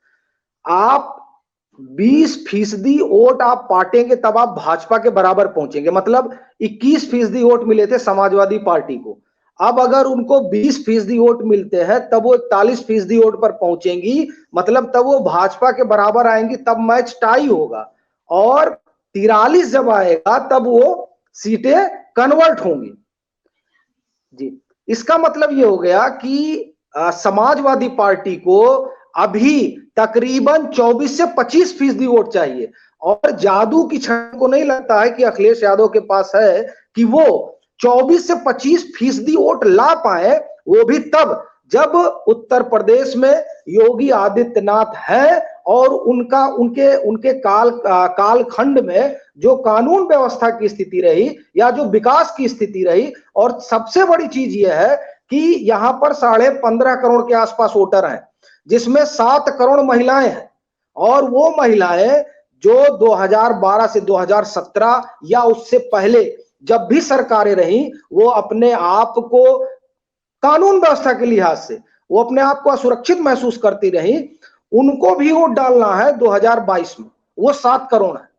आप 20% वोट आप पाटेंगे तब आप भाजपा के बराबर पहुंचेंगे। मतलब 21% वोट मिले थे समाजवादी पार्टी को। अब अगर उनको 20% वोट मिलते हैं, तब वो 41% वोट पर पहुंचेंगी, मतलब तब वो भाजपा के बराबर आएंगी, तब मैच टाई होगा। और 43 जब आएगा तब वो सीटें कन्वर्ट होंगी। जी, इसका मतलब ये हो गया कि समाजवादी पार्टी को अभी तकरीबन 24 से 25% वोट चाहिए। और जादू की छड़ी को नहीं लगता है कि अखिलेश यादव के पास है कि वो 24 से 25% वोट ला पाए, वो भी तब जब उत्तर प्रदेश में योगी आदित्यनाथ है और उनका उनके उनके कालखंड में जो कानून व्यवस्था की स्थिति रही या जो विकास की स्थिति रही। और सबसे बड़ी चीज यह है कि यहां पर 15.5 करोड़ के आसपास वोटर हैं, जिसमें 7 करोड़ महिलाएं हैं। और वो महिलाएं जो 2012 से 2017 या उससे पहले जब भी सरकारें रही, वो अपने आप को कानून व्यवस्था के लिहाज से वो अपने आप को असुरक्षित महसूस करती रही, उनको भी वोट डालना है 2022 में। वो 7 करोड़ है।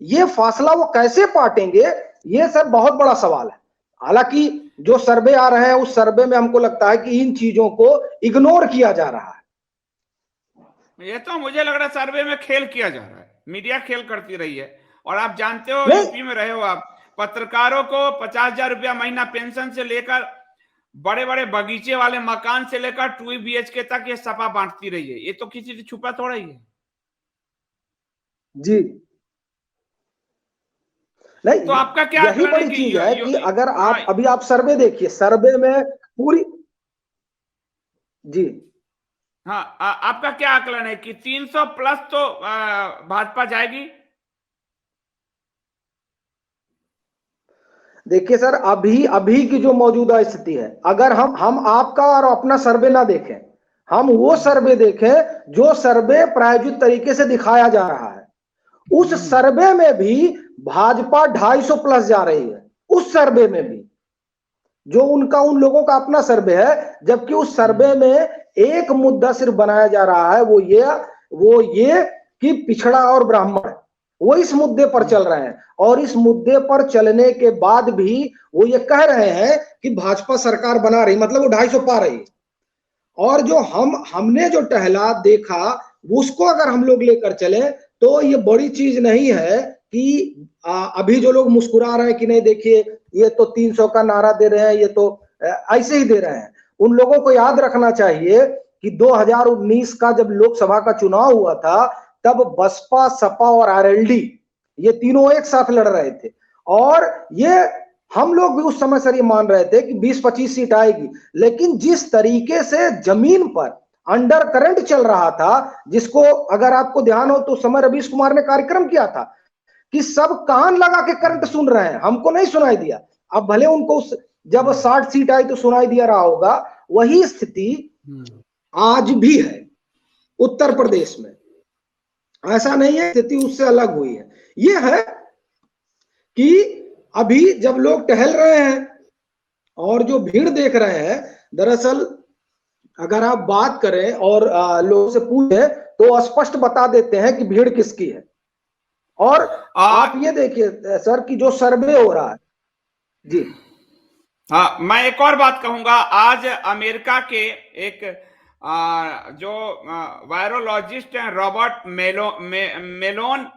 ये फासला वो कैसे पाटेंगे, ये सर बहुत बड़ा सवाल है। हालांकि जो सर्वे आ रहे हैं, उस सर्वे में हमको लगता है कि इन चीजों को इग्नोर किया जा रहा है। ये तो मुझे लग रहा है सर्वे में खेल किया जा रहा है, मीडिया खेल करती रही है। और आप जानते हो, नहीं, यूपी में रहे हो आप, पत्रकारों को 50,000 रुपया महीना पेंशन से लेकर बड़े बड़े बगीचे वाले मकान से लेकर 2 BHK तक ये सपा बांटती रही है। ये तो किसी से छुपा थोड़ा ही है। जी, तो नहीं, आपका क्या यही आकलन है बड़ी कि चीज है कि अगर हाँ, आप अभी आप सर्वे देखिए, सर्वे में पूरी जी हाँ, आपका क्या आकलन है कि 300 प्लस तो भाजपा जाएगी? देखिए सर, अभी अभी की जो मौजूदा स्थिति है, अगर हम आपका और अपना सर्वे ना देखें, हम वो सर्वे देखें जो सर्वे प्रायोजित तरीके से दिखाया जा रहा है, उस सर्वे में भी भाजपा 250 प्लस जा रही है। उस सर्वे में भी, जो उनका उन लोगों का अपना सर्वे है, जबकि उस सर्वे में एक मुद्दा सिर्फ बनाया जा रहा है, वो ये कि पिछड़ा और ब्राह्मण, वो इस मुद्दे पर चल रहे हैं। और इस मुद्दे पर चलने के बाद भी वो ये कह रहे हैं कि भाजपा सरकार बना रही, मतलब वो 250 पा रही है। और जो हमने जो टहला देखा, उसको अगर हम लोग लेकर चले तो ये बड़ी चीज नहीं है कि अभी जो लोग मुस्कुरा रहे हैं कि नहीं देखिए ये तो 300 का नारा दे रहे हैं, ये तो ऐसे ही दे रहे हैं। उन लोगों को याद रखना चाहिए कि 2019 का जब लोकसभा का चुनाव हुआ था, तब बसपा, सपा और आरएलडी ये तीनों एक साथ लड़ रहे थे। और ये हम लोग भी उस समय सर ये मान रहे थे कि 20-25 सीट आएगी, लेकिन जिस तरीके से जमीन पर अंडर करंट चल रहा था, जिसको अगर आपको ध्यान हो तो समय रवीश कुमार ने कार्यक्रम किया था कि सब कान लगा के करंट सुन रहे हैं, हमको नहीं सुनाई दिया। अब भले उनको जब 60 सीट आई तो सुनाई दिया रहा होगा, वही स्थिति आज भी है उत्तर प्रदेश में। ऐसा नहीं है स्थिति उससे अलग हुई है। यह है कि अभी जब लोग टहल रहे हैं और जो भीड़ देख रहे हैं, दरअसल अगर आप बात करें और लोगों से पूछें तो स्पष्ट बता देते हैं कि भीड़ किसकी है। और आप ये देखिए सर कि जो सर्वे हो रहा है जी। हाँ, मैं एक और बात कहूंगा। आज अमेरिका के एक जो वायरोलॉजिस्ट हैं रॉबर्ट मेलोन,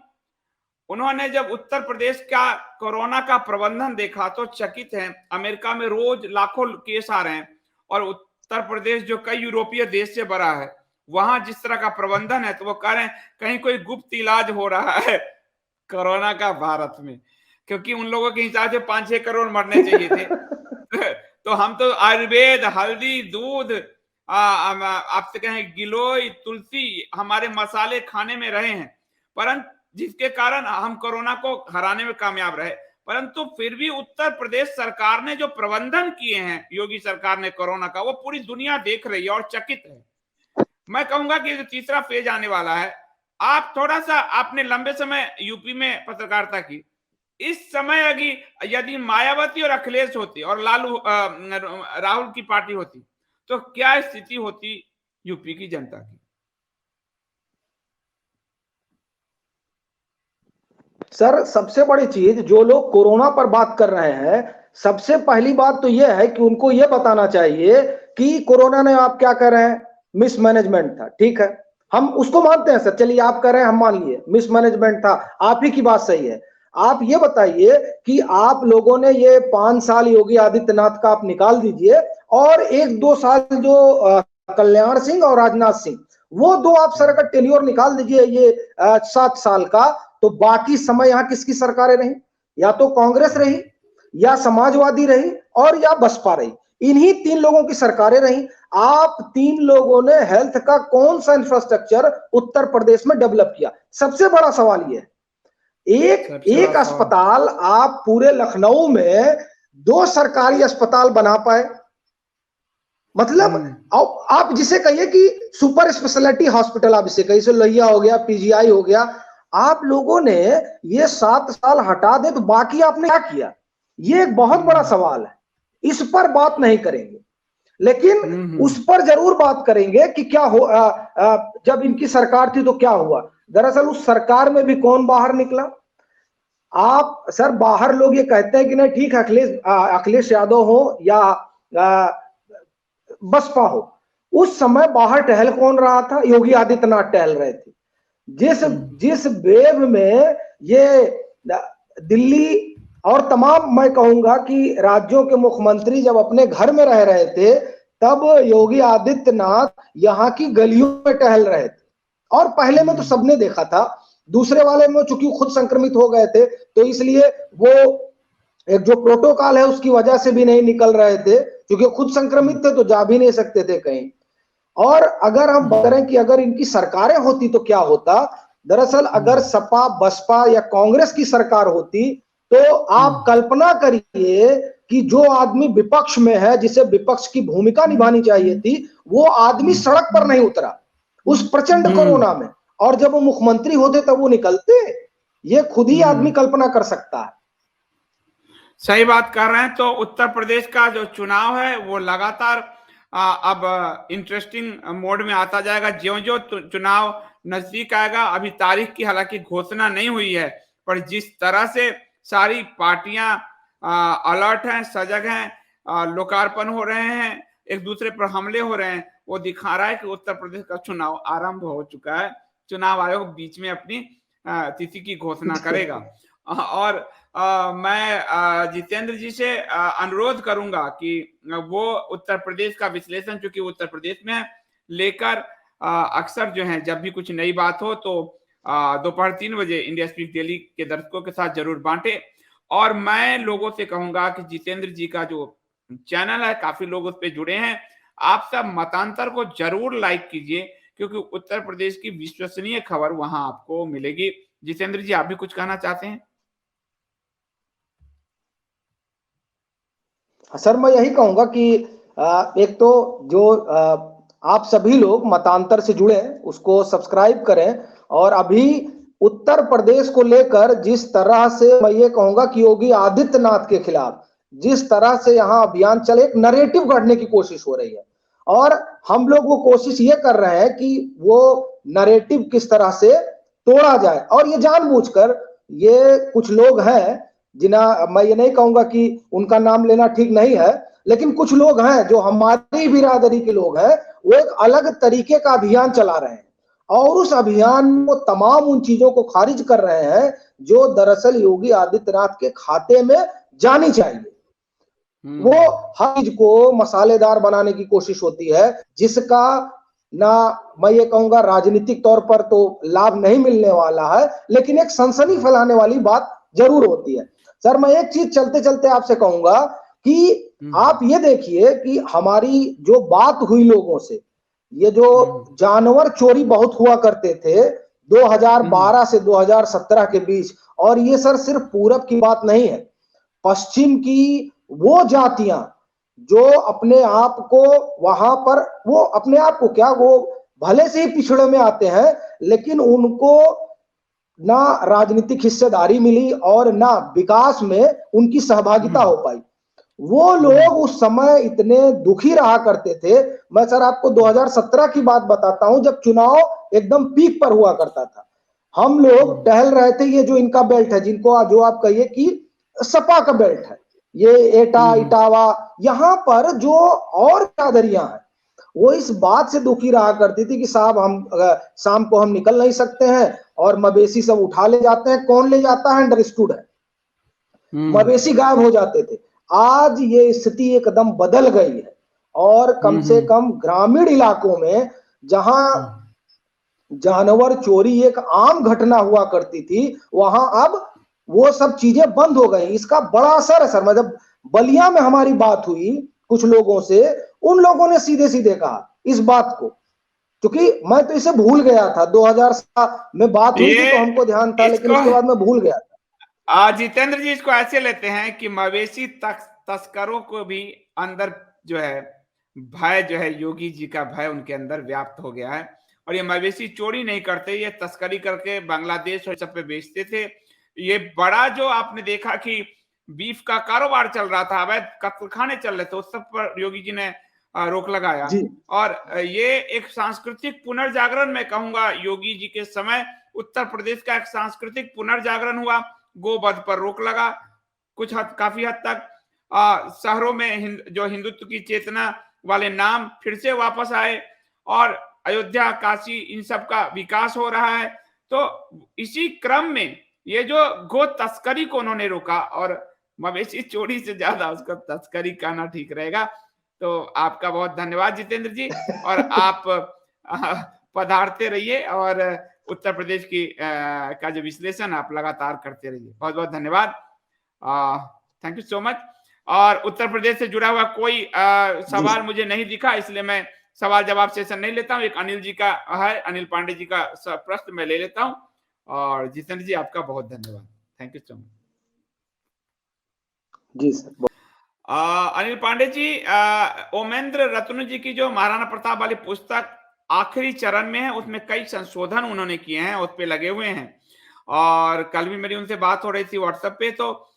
उन्होंने जब उत्तर प्रदेश का कोरोना का प्रबंधन देखा तो चकित हैं। अमेरिका में रोज लाखों केस आ रहे हैं और उत्तर प्रदेश जो कई यूरोपीय देश से बड़ा है, वहां जिस तरह का प्रबंधन है, तो वो कह रहे हैं कहीं कोई गुप्त इलाज हो रहा है कोरोना का भारत में, क्योंकि उन लोगों के हिसाब से 5-6 करोड़ मरने चाहिए थे। तो हम तो आयुर्वेद, हल्दी, दूध, आपसे कहें गिलोय, तुलसी, हमारे मसाले खाने में रहे हैं, परंतु जिसके कारण हम कोरोना को हराने में कामयाब रहे। परंतु फिर भी उत्तर प्रदेश सरकार ने जो प्रबंधन किए हैं योगी सरकार ने कोरोना का, वो पूरी दुनिया देख रही है और चकित है। मैं कहूंगा कि जो तीसरा फेज आने वाला है, आप थोड़ा सा, आपने लंबे समय यूपी में पत्रकारिता की, इस समय यदि मायावती और अखिलेश होती और राहुल की पार्टी होती, तो क्या स्थिति होती यूपी की जनता की? सर सबसे बड़ी चीज, जो लोग कोरोना पर बात कर रहे हैं, सबसे पहली बात तो यह है कि उनको यह बताना चाहिए कि कोरोना ने, आप क्या कर रहे हैं, मिसमैनेजमेंट था। ठीक है, हम उसको मानते हैं सर, चलिए आप कर रहे हैं, हम मान लिए मिसमैनेजमेंट था, आप ही की बात सही है। आप ये बताइए कि आप लोगों ने ये 5 साल योगी आदित्यनाथ का आप निकाल दीजिए, और 1-2 साल जो कल्याण सिंह और राजनाथ सिंह, वो दो आप सर अगर टेन्योर निकाल दीजिए ये 7 साल का, तो बाकी समय यहां किसकी सरकारें रही? या तो कांग्रेस रही, या समाजवादी रही, और या बसपा रही। इन्हीं 3 लोगों की सरकारें रही। आप 3 लोगों ने हेल्थ का कौन सा इंफ्रास्ट्रक्चर उत्तर प्रदेश में डेवलप किया? सबसे बड़ा सवाल यह है। एक अस्पताल आप पूरे लखनऊ में 2 सरकारी अस्पताल बना पाए, मतलब आप जिसे कहिए कि सुपर स्पेशलिटी हॉस्पिटल, आप इसे कहिए, लोहिया हो गया, पीजीआई हो गया, आप लोगों ने ये 7 साल हटा दे तो बाकी आपने क्या किया? ये एक बहुत बड़ा सवाल है। इस पर बात नहीं करेंगे, लेकिन उस पर जरूर बात करेंगे कि क्या हो, जब इनकी सरकार थी तो क्या हुआ। दरअसल उस सरकार में भी कौन बाहर निकला? आप सर, बाहर लोग ये कहते हैं कि नहीं ठीक है, अखिलेश यादव हो या बसपा हो, उस समय बाहर टहल कौन रहा था? योगी आदित्यनाथ टहल रहे थे। जिस वेव में ये दिल्ली और तमाम, मैं कहूंगा कि राज्यों के मुख्यमंत्री जब अपने घर में रह रहे थे, तब योगी आदित्यनाथ यहाँ की गलियों में टहल रहे थे। और पहले में तो सबने देखा था, दूसरे वाले में चूंकि खुद संक्रमित हो गए थे, तो इसलिए वो एक जो प्रोटोकॉल है उसकी वजह से भी नहीं निकल रहे थे, क्योंकि खुद संक्रमित थे तो जा भी नहीं सकते थे कहीं। और अगर हम बात करें कि अगर इनकी सरकारें होती तो क्या होता, दरअसल अगर सपा बसपा या कांग्रेस की सरकार होती तो आप कल्पना करिए कि जो आदमी विपक्ष में है, जिसे विपक्ष की भूमिका निभानी चाहिए थी, वो आदमी सड़क पर नहीं उतरा उस प्रचंड कोरोना में, और जब वो मुख्यमंत्री होते तब वो निकलते। ये खुद ही आदमी कल्पना कर सकता है। सही बात कर रहे हैं। तो उत्तर प्रदेश का जो चुनाव है वो लगातार अब इंटरेस्टिंग मोड में आता जाएगा ज्यों ज्यों चुनाव नजदीक आएगा। अभी तारीख की हालांकि घोषणा नहीं हुई है, पर जिस तरह से सारी पार्टियां अलर्ट हैं, सजग हैं, लोकार्पण हो रहे हैं, एक दूसरे पर हमले हो रहे हैं, वो दिखा रहा है कि उत्तर प्रदेश का चुनाव आरंभ हो चुका है। चुनाव आयोग बीच में अपनी तिथि की घोषणा करेगा। और मैं जितेंद्र जी से अनुरोध करूंगा कि वो उत्तर प्रदेश का विश्लेषण, चूंकि उत्तर प्रदेश में लेकर अक्सर जो है जब भी कुछ नई बात हो तो दोपहर 3 बजे इंडिया स्पीक डेली के दर्शकों के साथ जरूर बांटे। और मैं लोगों से कहूंगा कि जितेंद्र जी का जो चैनल है, काफी लोग उस पर जुड़े हैं, आप सब मतांतर को जरूर लाइक कीजिए, क्योंकि उत्तर प्रदेश की विश्वसनीय खबर वहां आपको मिलेगी। जितेंद्र जी, आप भी कुछ कहना चाहते हैं? सर, मैं यही कहूंगा कि एक तो जो आप सभी लोग मतांतर से जुड़े उसको सब्सक्राइब करें, और अभी उत्तर प्रदेश को लेकर जिस तरह से मैं ये कहूंगा कि योगी आदित्यनाथ के खिलाफ जिस तरह से यहाँ अभियान चले, एक नरेटिव गढ़ने की कोशिश हो रही है, और हम लोग वो कोशिश ये कर रहे हैं कि वो नरेटिव किस तरह से तोड़ा जाए। और ये जानबूझकर ये कुछ लोग हैं जिन्हें मैं ये नहीं कहूंगा कि उनका नाम लेना ठीक नहीं है, लेकिन कुछ लोग हैं जो हमारी बिरादरी के लोग हैं, वो एक अलग तरीके का अभियान चला रहे हैं, और उस अभियान में तमाम उन चीजों को खारिज कर रहे हैं जो दरअसल योगी आदित्यनाथ के खाते में जानी चाहिए। वो हर चीज को मसालेदार बनाने की कोशिश होती है, जिसका ना मैं ये कहूंगा राजनीतिक तौर पर तो लाभ नहीं मिलने वाला है, लेकिन एक सनसनी फैलाने वाली बात जरूर होती है। सर, मैं एक चीज चलते चलते आपसे कहूंगा कि आप ये देखिए कि हमारी जो बात हुई लोगों से, ये जो जानवर चोरी बहुत हुआ करते थे 2012 से 2017 के बीच, और ये सर सिर्फ पूरब की बात नहीं है, पश्चिम की वो जातियां जो अपने आप को वहां पर, वो अपने आप को क्या, वो भले से ही पिछड़े में आते हैं, लेकिन उनको ना राजनीतिक हिस्सेदारी मिली और ना विकास में उनकी सहभागिता हो पाई। वो लोग उस समय इतने दुखी रहा करते थे। मैं सर आपको 2017 की बात बताता हूं, जब चुनाव एकदम पीक पर हुआ करता था, हम लोग टहल रहे थे, ये जो इनका बेल्ट है, जिनको जो आप कहिए कि सपा का बेल्ट है, ये एटा इटावा, यहां पर जो और बिरादरियां हैं वो इस बात से दुखी रहा करती थी कि साहब हम शाम को हम निकल नहीं सकते हैं, और मवेशी सब उठा ले जाते हैं, कौन ले जाता है अंडरस्टूड है, मवेशी गायब हो जाते थे। आज ये स्थिति एकदम बदल गई है, और कम से कम ग्रामीण इलाकों में जहां जानवर चोरी एक आम घटना हुआ करती थी, वहां अब वो सब चीजें बंद हो गई। इसका बड़ा असर है सर। मतलब बलिया में हमारी बात हुई कुछ लोगों से, उन लोगों ने सीधे सीधे कहा इस बात को, क्योंकि मैं तो इसे भूल गया था, 2007 में बात हुई थी तो हमको ध्यान था, लेकिन उसके बाद मैं भूल गया था। जितेंद्र जी, इसको ऐसे लेते हैं कि मवेशी तस्करों को भी अंदर जो है भय, जो है योगी जी का भय उनके अंदर व्याप्त हो गया है, और ये मवेशी चोरी नहीं करते, ये तस्करी करके बांग्लादेश और सब पे बेचते थे। ये बड़ा जो आपने देखा कि बीफ का कारोबार चल रहा था, अवैध कत्लखाने चल रहे थे, उस सब पर योगी जी ने रोक लगाया। और ये एक सांस्कृतिक पुनर्जागरण, मैं कहूंगा योगी जी के समय उत्तर प्रदेश का एक सांस्कृतिक पुनर्जागरण हुआ। गोवध पर रोक लगा, कुछ काफी हद तक शहरों में जो हिंदुत्व की चेतना वाले नाम फिर से वापस आए, और अयोध्या, काशी, इन सब का विकास हो रहा है। तो इसी क्रम में ये जो गो तस्करी को उन्होंने रोका, और मवेशी चोरी से ज्यादा उसका तस्करी कहना ठीक रहेगा। तो आपका बहुत धन्यवाद जितेंद्र जी, और आप पधारते रहिए, और उत्तर प्रदेश की का जो विश्लेषण आप लगातार करते रहिए। बहुत बहुत धन्यवाद, थैंक यू सो मच। और उत्तर प्रदेश से जुड़ा हुआ कोई सवाल मुझे नहीं दिखा, इसलिए मैं सवाल जवाब सेशन नहीं लेता हूँ, एक अनिल जी का है, अनिल पांडे जी का प्रश्न मैं ले लेता हूँ। और जितेंद्र जी आपका बहुत धन्यवाद। Thank you so much. जी सर। अनिल पांडे जी, ओमेंद्र रत्न जी की जो महाराणा प्रताप वाली पुस्तक आखिरी चरण में है, उसमें कई संशोधन उन्होंने किए हैं, उस पे लगे हुए हैं। और कल भी मेरी उनसे बात हो रही थी व्हाट्सएप पे, तो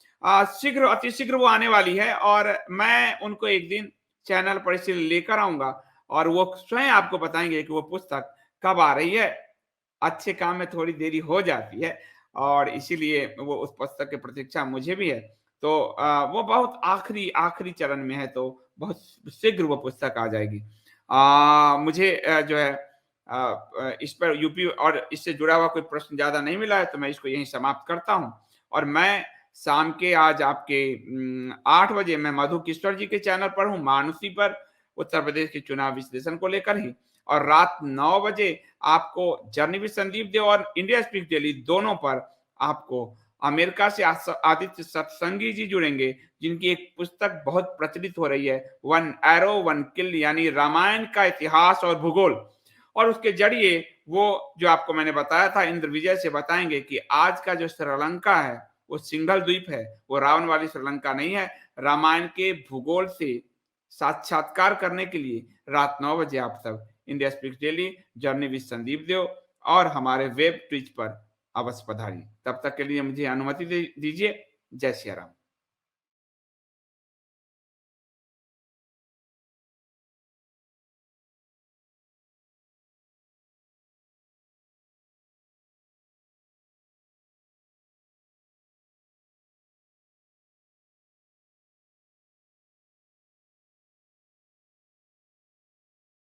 शीघ्र अतिशीघ्र वो आने वाली है और मैं उनको एक दिन चैनल पर इसे लेकर आऊंगा और वो स्वयं आपको बताएंगे कि वो पुस्तक कब आ रही है। अच्छे काम में थोड़ी देरी हो जाती है और इसीलिए वो उस पुस्तक की प्रतीक्षा मुझे भी है। तो वो बहुत आखिरी चरण में है, तो बहुत शीघ्र वो पुस्तक आ जाएगी। मुझे जो है इस पर यूपी और इससे जुड़ा हुआ कोई प्रश्न ज़्यादा नहीं मिला है, तो मैं इसको यहीं समाप्त करता हूँ। और मैं शाम के आज आपके 8 बजे मैं मधु किश्वर जी के चैनल पर हूँ, मानुषी पर, उत्तर प्रदेश के चुनाव विश्लेषण को लेकर ही। और रात 9 बजे आपको जर्नी विद संदीप देव और इंडिया स्पीक्स डेली दोनों पर आपको अमेरिका से आदित्य सत्संगी जी जुड़ेंगे, जिनकी एक पुस्तक बहुत प्रचलित हो रही है, वन एरो वन किल, यानी रामायण का इतिहास और भूगोल। और उसके जरिए वो जो आपको मैंने बताया था इंद्र विजय से बताएंगे कि आज का जो श्रीलंका है वो सिंगल द्वीप है, वो रावण वाली श्रीलंका नहीं है। रामायण के भूगोल से साक्षात्कार करने के लिए रात 9 बजे आप सब India speaks daily, journey with Sandeep Dev और हमारे वेब ट्विच पर अवश्य पधारिए। तब तक के लिए मुझे अनुमति दीजिए। जय श्री राम।